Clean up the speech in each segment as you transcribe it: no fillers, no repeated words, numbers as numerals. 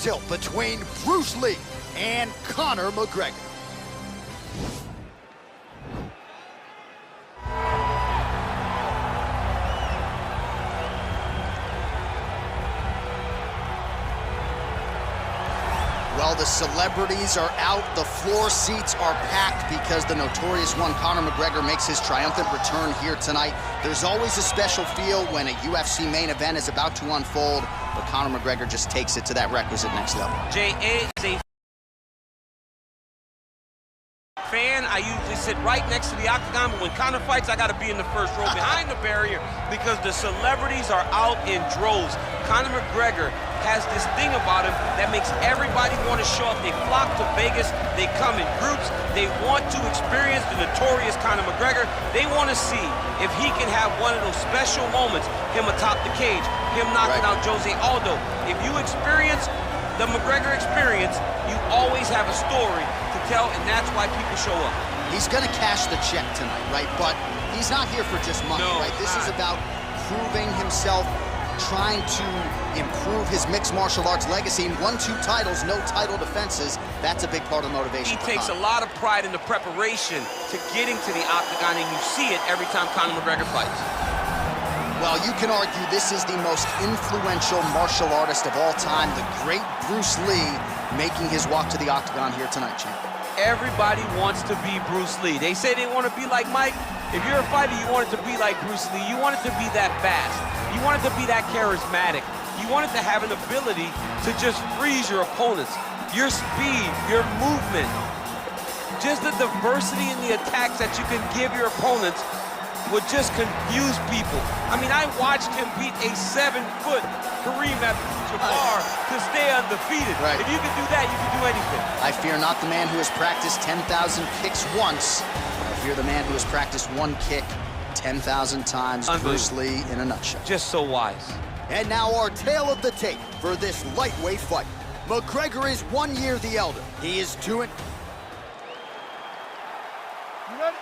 tilt between Bruce Lee and Conor McGregor. Well, the celebrities are out, the floor seats are packed because the notorious one, Conor McGregor, makes his triumphant return here tonight. There's always a special feel when a UFC main event is about to unfold, but Conor McGregor just takes it to that requisite next level. J.A. is a fan. I usually sit right next to the octagon, but when Conor fights, I got to be in the first row behind the barrier because the celebrities are out in droves. Conor McGregor has this thing about him that makes everybody want to show up. They flock to Vegas. They come in groups. They want to experience the notorious Conor McGregor. They want to see if he can have one of those special moments, him atop the cage, him knocking out Jose Aldo. If you experience the McGregor experience, you always have a story to tell, and that's why people show up. He's going to cash the check tonight, right? But he's not here for just money, right? This is about proving himself, trying to improve his mixed martial arts legacy. 1-2 titles, no title defenses. That's a big part of the motivation. He takes a lot of pride in the preparation to getting to the octagon, and you see it every time Conor McGregor fights. Well, you can argue this is the most influential martial artist of all time, the great Bruce Lee, making his walk to the octagon here tonight, champ. Everybody wants to be Bruce Lee. They say they want to be like Mike. If you're a fighter, you want it to be like Bruce Lee. You want it to be that fast. You want it to be that charismatic. You want it to have an ability to just freeze your opponents. Your speed, your movement, just the diversity in the attacks that you can give your opponents would just confuse people. I mean, I watched him beat a 7-foot Kareem Abdul-Jabbar to stay undefeated. Right. If you can do that, you can do anything. I fear not the man who has practiced 10,000 kicks once. I fear the man who has practiced one kick 10,000 times. Bruce Lee in a nutshell. Just so wise. And now our tale of the tape for this lightweight fight. McGregor is 1 year the elder. He is 2 and... You ready?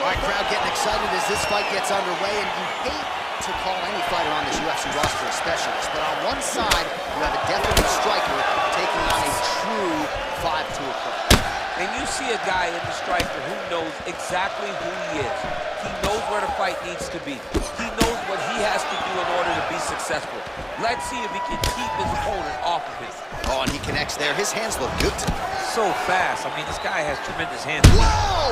All right, crowd getting excited as this fight gets underway, and you hate to call any fighter on this UFC roster a specialist, but on one side, you have a definite striker taking on a true 5-2 approach. And you see a guy in the striker who knows exactly who he is. He knows where the fight needs to be. He knows what he has to do in order to be successful. Let's see if he can keep his opponent off of him. Oh, and he connects there. His hands look good tonight. So fast. I mean, this guy has tremendous hands. Whoa!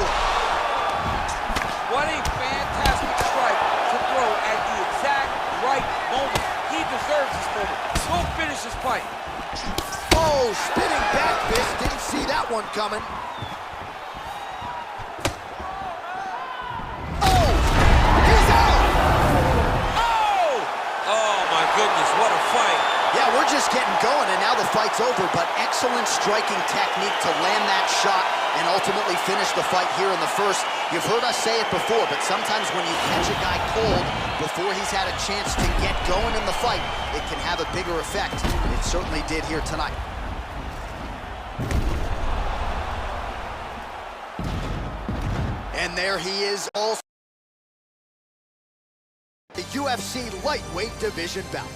What a fantastic strike to throw at the exact right moment. He deserves this moment. Go finish this fight. Oh, spinning back fist. Didn't see that one coming. Oh! He's out! Oh! Oh, my goodness, what a fight. Yeah, we're just getting going, and now the fight's over, but excellent striking technique to land that shot and ultimately finish the fight here in the first. You've heard us say it before, but sometimes when you catch a guy cold before he's had a chance to get going in the fight, it can have a bigger effect. It certainly did here tonight. And there he is, also the UFC lightweight division bout.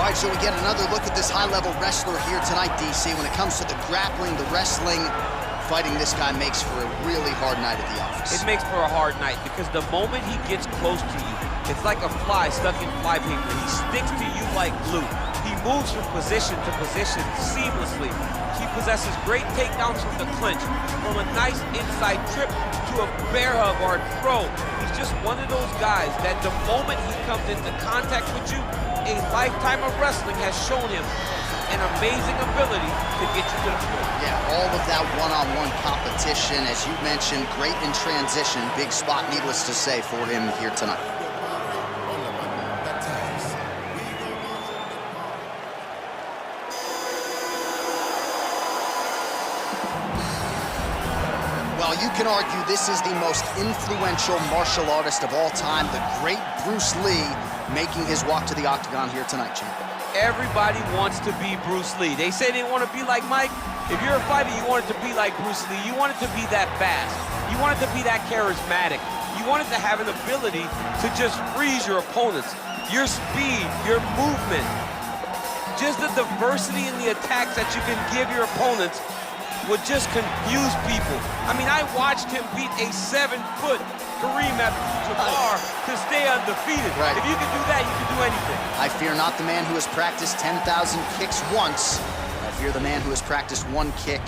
All right, so we get another look at this high-level wrestler here tonight, DC. When it comes to the grappling, the wrestling, fighting this guy makes for a really hard night at the office. It makes for a hard night because the moment he gets close to you, it's like a fly stuck in flypaper. He sticks to you like glue. He moves from position to position seamlessly. He possesses great takedowns from the clinch, from a nice inside trip to a bear hug or a throw. He's just one of those guys that the moment he comes into contact with you, a lifetime of wrestling has shown him an amazing ability to get you to the floor. Yeah, all of that one-on-one competition, as you mentioned, great in transition. Big spot, needless to say, for him here tonight. Well, you can argue this is the most influential martial artist of all time, the great Bruce Lee, making his walk to the octagon here tonight, champ. Everybody wants to be Bruce Lee. They say they want to be like Mike. If you're a fighter, you want it to be like Bruce Lee. You want it to be that fast. You want it to be that charismatic. You want it to have an ability to just freeze your opponents. Your speed, your movement, just the diversity in the attacks that you can give your opponents would just confuse people. I mean, I watched him beat a 7-foot Kareem Abdul-Jabbar to stay undefeated. Right. If you can do that, you can do anything. I fear not the man who has practiced 10,000 kicks once. I fear the man who has practiced one kick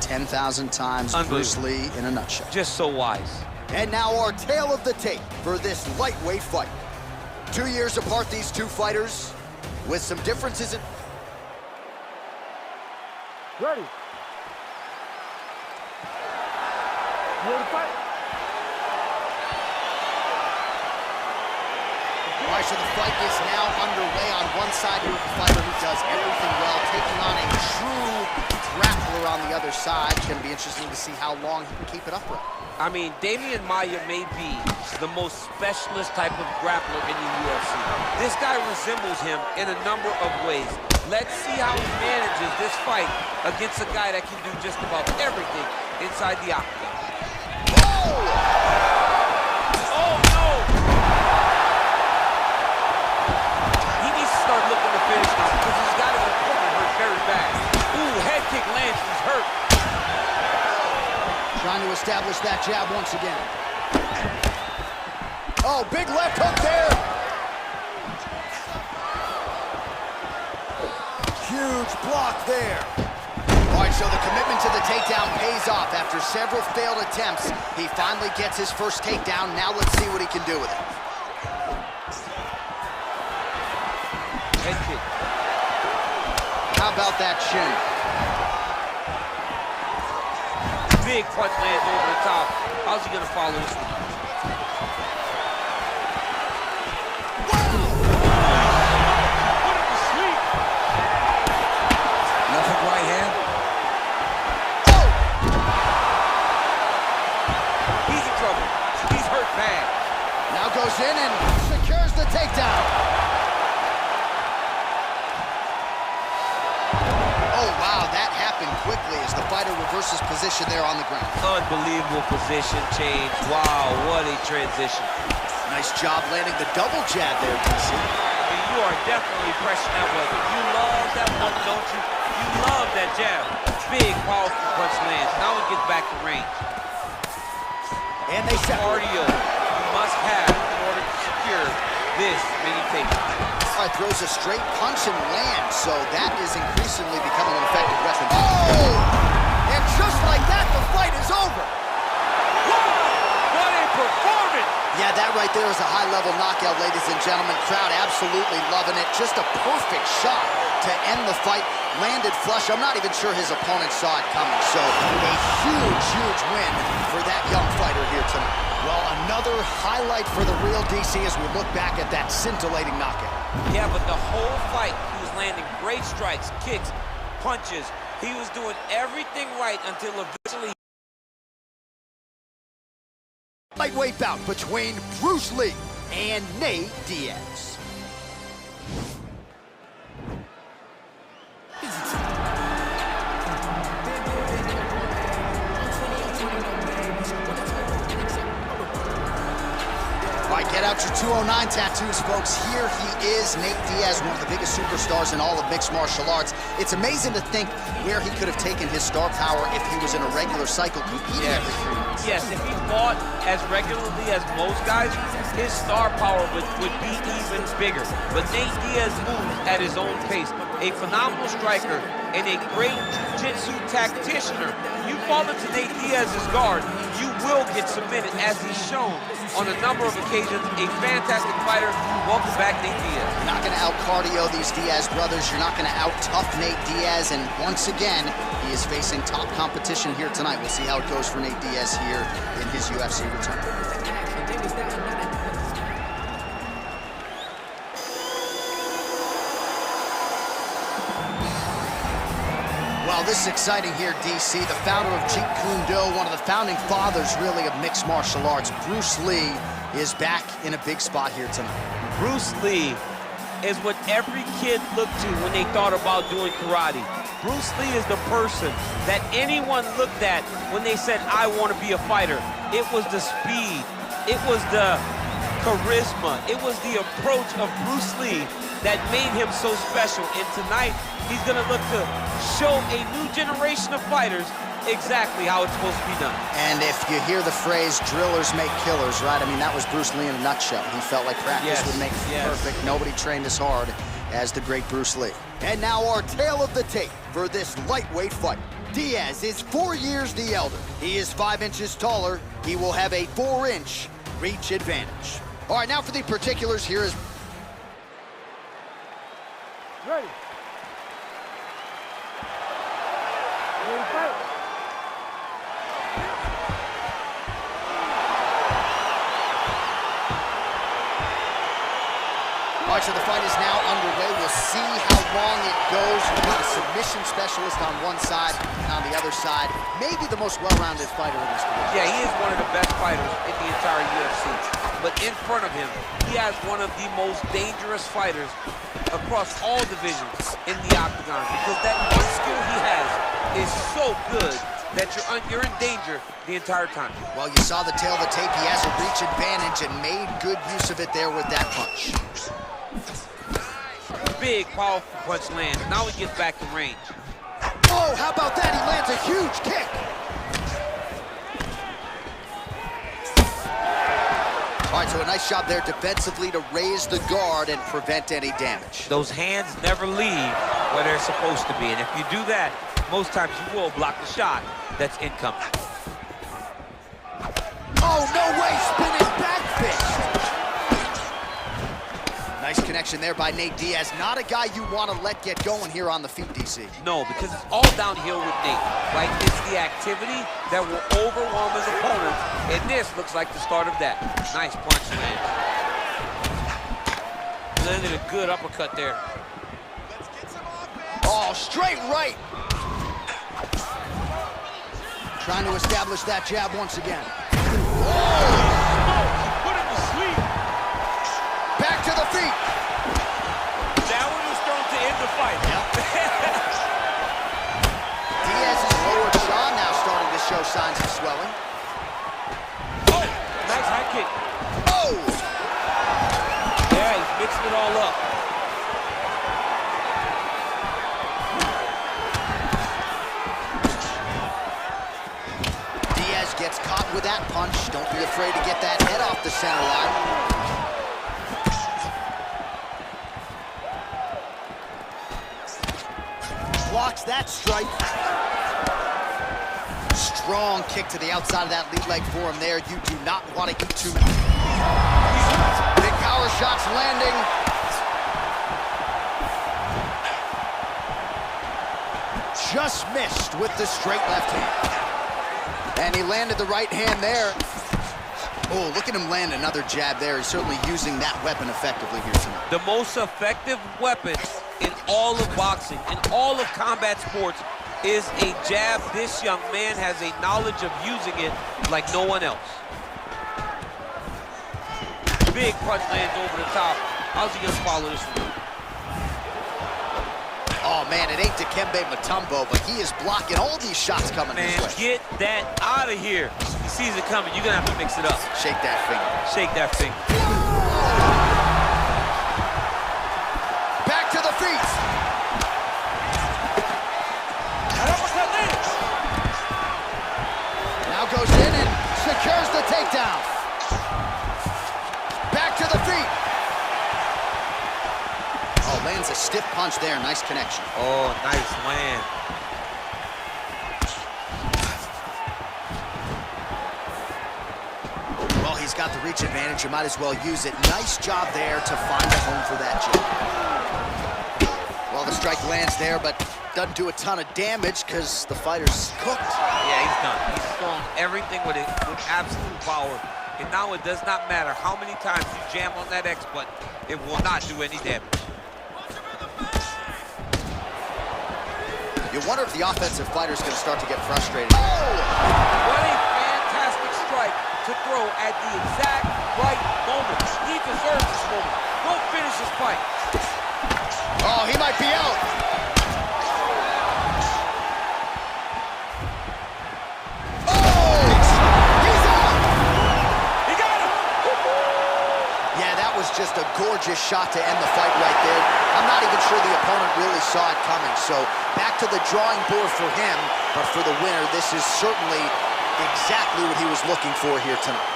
10,000 times. Bruce Lee in a nutshell. Just so wise. And now our tale of the tape for this lightweight fight. 2 years apart, these two fighters, with some differences in... Ready. You ready to fight? All right, so the fight is now underway. On one side, you have a fighter who does everything well, taking on a true grappler on the other side. It's going to be interesting to see how long he can keep it upright. I mean, Damian Maia may be the most specialist type of grappler in the UFC. This guy resembles him in a number of ways. Let's see how he manages this fight against a guy that can do just about everything inside the octagon. Oh! Oh, no! He needs to start looking to finish this because he's got his opponent hurt very bad. Ooh, head kick lands, he's hurt. Trying to establish that jab once again. Oh, big left hook there. Huge block there. All right, so the commitment to the takedown pays off. After several failed attempts, he finally gets his first takedown. Now let's see what he can do with it. Head kick. How about that shin? Big punch lands over the top. How's he gonna follow this one? Put him to sleep. Left hook, right hand. Oh! He's in trouble. He's hurt bad. Now goes in and secures the takedown. Oh, wow, that happened quickly as the fighter reverses position there on the ground. Unbelievable position change. Wow, what a transition. Nice job landing the double jab there, DC. I mean, you are definitely pressing that weapon. You love that one, don't you? You love that jab. Big, powerful punch lands. Now he gets back to range. And they separate. Cardio you must have in order to secure this many takedowns. Throws a straight punch and lands, so that is increasingly becoming an effective weapon. Oh! And just like that, the fight is over. Wow! What a performance! Yeah, that right there is a high-level knockout, ladies and gentlemen. Crowd absolutely loving it. Just a perfect shot to end the fight. Landed flush. I'm not even sure his opponent saw it coming. So a huge, huge win for that young fighter here tonight. Well, another highlight for the real DC as we look back at that scintillating knockout. Yeah, but the whole fight, he was landing great strikes, kicks, punches. He was doing everything right until eventually... Lightweight bout between Bruce Lee and Nate Diaz. All right, get out your 209 tattoos, folks. Here he is, Nate Diaz, one of the biggest superstars in all of mixed martial arts. It's amazing to think where he could have taken his star power if he was in a regular cycle competing every 3 months. Yes, if he fought as regularly as most guys, his star power would be even bigger. But Nate Diaz moves at his own pace. A phenomenal striker and a great jiu-jitsu tacticianer. You fall into Nate Diaz's guard, you will get submitted, as he's shown on a number of occasions. A fantastic fighter. Welcome back, Nate Diaz. You're not going to out-cardio these Diaz brothers. You're not going to out-tough Nate Diaz. And once again, he is facing top competition here tonight. We'll see how it goes for Nate Diaz here in his UFC return. Well, this is exciting here, DC. The founder of Jeet Kune Do, one of the founding fathers, really, of mixed martial arts, Bruce Lee, is back in a big spot here tonight. Bruce Lee is what every kid looked to when they thought about doing karate. Bruce Lee is the person that anyone looked at when they said, I want to be a fighter. It was the speed, it was the charisma, it was the approach of Bruce Lee that made him so special. And tonight, he's gonna look to show a new generation of fighters exactly how it's supposed to be done. And if you hear the phrase, drillers make killers, right? I mean, that was Bruce Lee in a nutshell. He felt like practice would make perfect. Nobody trained as hard as the great Bruce Lee. And now our tale of the tape for this lightweight fight. Diaz is 4 years the elder. He is 5 inches taller. He will have a 4-inch reach advantage. All right, now for the particulars, here is... Ready. Ready, fight. All right, so the fight is now underway. We'll see how long it goes. We've got a submission specialist on one side, and on the other side, maybe the most well-rounded fighter in this division. Yeah, he is one of the best fighters in the entire UFC. But in front of him, he has one of the most dangerous fighters across all divisions in the octagon, because that one skill he has is so good that you're in danger the entire time. Well, you saw the tail of the tape. He has a reach advantage and made good use of it there with that punch. Big, powerful punch lands. Now he gets back in range. Oh, how about that? He lands a huge kick. All right, so a nice job there defensively to raise the guard and prevent any damage. Those hands never leave where they're supposed to be, and if you do that, most times you will block the shot that's incoming. Oh, no way, spinning back fist. Nice connection there by Nate Diaz. Not a guy you want to let get going here on the feet, DC. No, because it's all downhill with Nate, right? It's the activity that will overwhelm his opponent, and this looks like the start of that. Nice punch, man. Landed a good uppercut there. Oh, straight right. Trying to establish that jab once again. Whoa. Put him to sleep. Back to the feet. That one was thrown to end the fight. Yep. Diaz's lower jaw now starting to show signs of swelling. Oh, nice high kick. Oh! Yeah, he's mixing it all up. Diaz gets caught with that punch. Don't be afraid to get that head off the center line. Blocks that strike. Strong kick to the outside of that lead leg for him there. You do not want to eat too many. Big power shots landing. Just missed with the straight left hand. And he landed the right hand there. Oh, look at him land another jab there. He's certainly using that weapon effectively here tonight. The most effective weapon in all of boxing, in all of combat sports, is a jab. This young man has a knowledge of using it like no one else. Big punch lands over the top. How's he gonna follow this one? Oh man, it ain't Dikembe Mutombo, but he is blocking all these shots coming his way. Get that out of here. He sees it coming. You're gonna have to mix it up. Shake that finger. Shake that finger. Back to the feet. Now goes in and secures the takedown. Back to the feet. Oh, lands a stiff punch there. Nice connection. Oh, nice land. Well, he's got the reach advantage. You might as well use it. Nice job there to find a home for that jab. Well, the strike lands there, but doesn't do a ton of damage because the fighter's cooked. Yeah, he's done. He's thrown everything with absolute power. And now it does not matter how many times you jam on that X button, it will not do any damage. You wonder if the offensive fighter is going to start to get frustrated. Oh! What a fantastic strike to throw at the exact right moment. He deserves this moment. Go finish this fight. Oh, he might be out. Oh! He's out! He got him! Yeah, that was just a gorgeous shot to end the fight right there. I'm not even sure the opponent really saw it coming. So back to the drawing board for him. But for the winner, this is certainly exactly what he was looking for here tonight.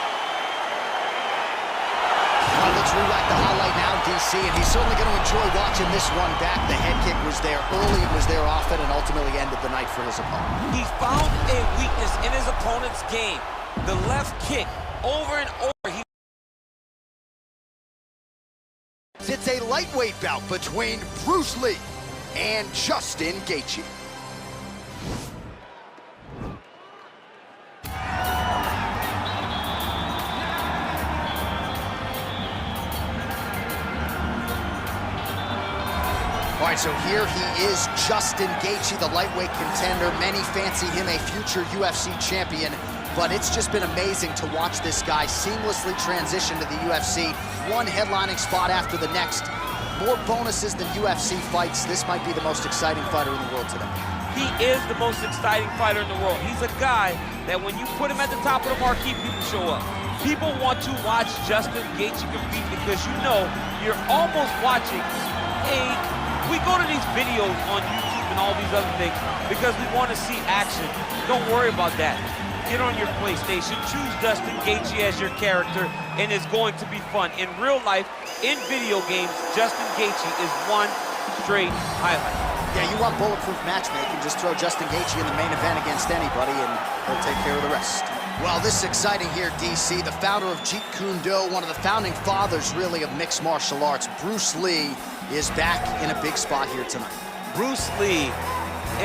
Well, let's rewrite the highlight now, DC, and he's certainly going to enjoy watching this one back. The head kick was there early, it was there often, and ultimately ended the night for his opponent. He found a weakness in his opponent's game. The left kick, over and over. It's a lightweight bout between Bruce Lee and Justin Gaethje. All right, so here he is, Justin Gaethje, the lightweight contender. Many fancy him a future UFC champion, but it's just been amazing to watch this guy seamlessly transition to the UFC. One headlining spot after the next. More bonuses than UFC fights. This might be the most exciting fighter in the world today. He is the most exciting fighter in the world. He's a guy that when you put him at the top of the marquee, people show up. People want to watch Justin Gaethje compete because you know you're almost watching we go to these videos on YouTube and all these other things because we want to see action. Don't worry about that. Get on your PlayStation, choose Justin Gaethje as your character, and it's going to be fun. In real life, in video games, Justin Gaethje is one straight highlight. Yeah, you want bulletproof matchmaking, just throw Justin Gaethje in the main event against anybody and he'll take care of the rest. Well, this is exciting here, DC. The founder of Jeet Kune Do, one of the founding fathers, really, of mixed martial arts, Bruce Lee, is back in a big spot here tonight. Bruce Lee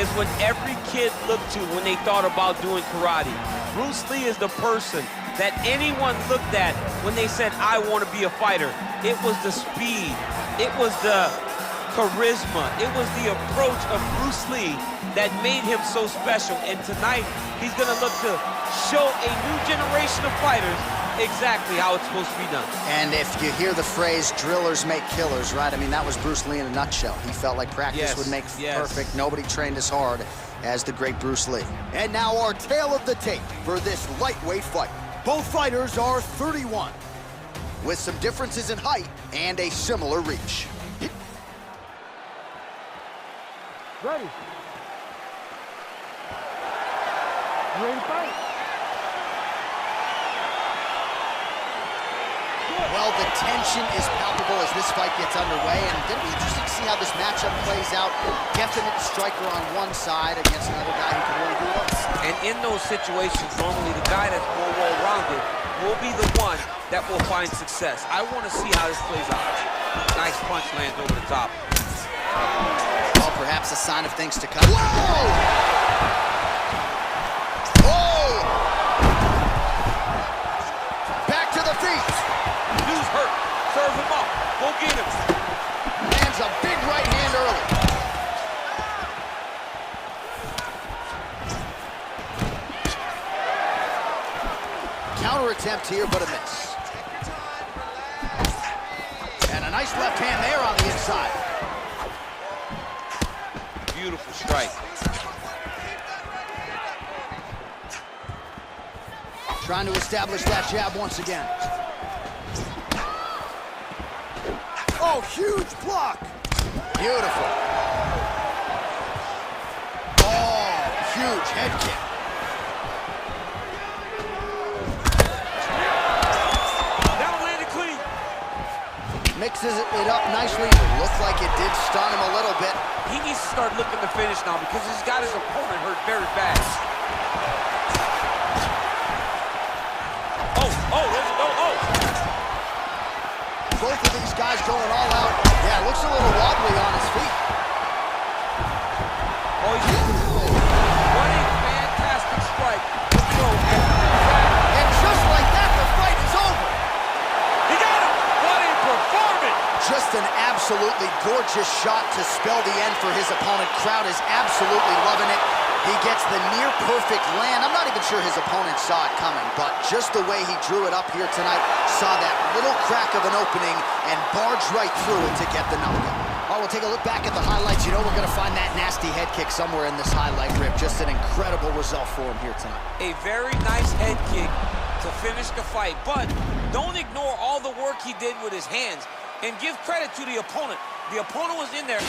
is what every kid looked to when they thought about doing karate. Bruce Lee is the person that anyone looked at when they said, I want to be a fighter. It was the speed. It was the charisma. It was the approach of Bruce Lee that made him so special. And tonight, he's going to look to show a new generation of fighters exactly how it's supposed to be done. And if you hear the phrase, drillers make killers, right? I mean, that was Bruce Lee in a nutshell. He felt like practice would make perfect. Nobody trained as hard as the great Bruce Lee. And now our tale of the tape for this lightweight fight. Both fighters are 31, with some differences in height and a similar reach. Ready. You ready to fight? Well, the tension is palpable as this fight gets underway, and it'll be interesting to see how this matchup plays out. Definite striker on one side against another guy who can really do it. And in those situations, normally the guy that's more well-rounded will be the one that will find success. I want to see how this plays out. Nice punch lands over the top. Well, perhaps a sign of things to come. Whoa! Dude's hurt. Serve him up. Go get him. Lands a big right hand early. Counter attempt here, but a miss. And a nice left hand there on the inside. Beautiful strike. Trying to establish that jab once again. Oh, huge block. Beautiful. Oh, huge head kick. That one landed clean. Mixes it up nicely. Looked like it did stun him a little bit. He needs to start looking to finish now because he's got his opponent hurt very bad. Both of these guys going all out. Yeah, looks a little wobbly on his feet. Oh, what a fantastic strike to throw. And just like that, the fight is over. He got him. What a performance. Just an absolute absolutely gorgeous shot to spell the end for his opponent. Crowd is absolutely loving it. He gets the near-perfect land. I'm not even sure his opponent saw it coming, but just the way he drew it up here tonight, saw that little crack of an opening and barged right through it to get the knockout. Oh, we'll take a look back at the highlights. You know we're going to find that nasty head kick somewhere in this highlight rip. Just an incredible result for him here tonight. A very nice head kick to finish the fight, but don't ignore all the work he did with his hands, and give credit to the opponent. The opponent was in there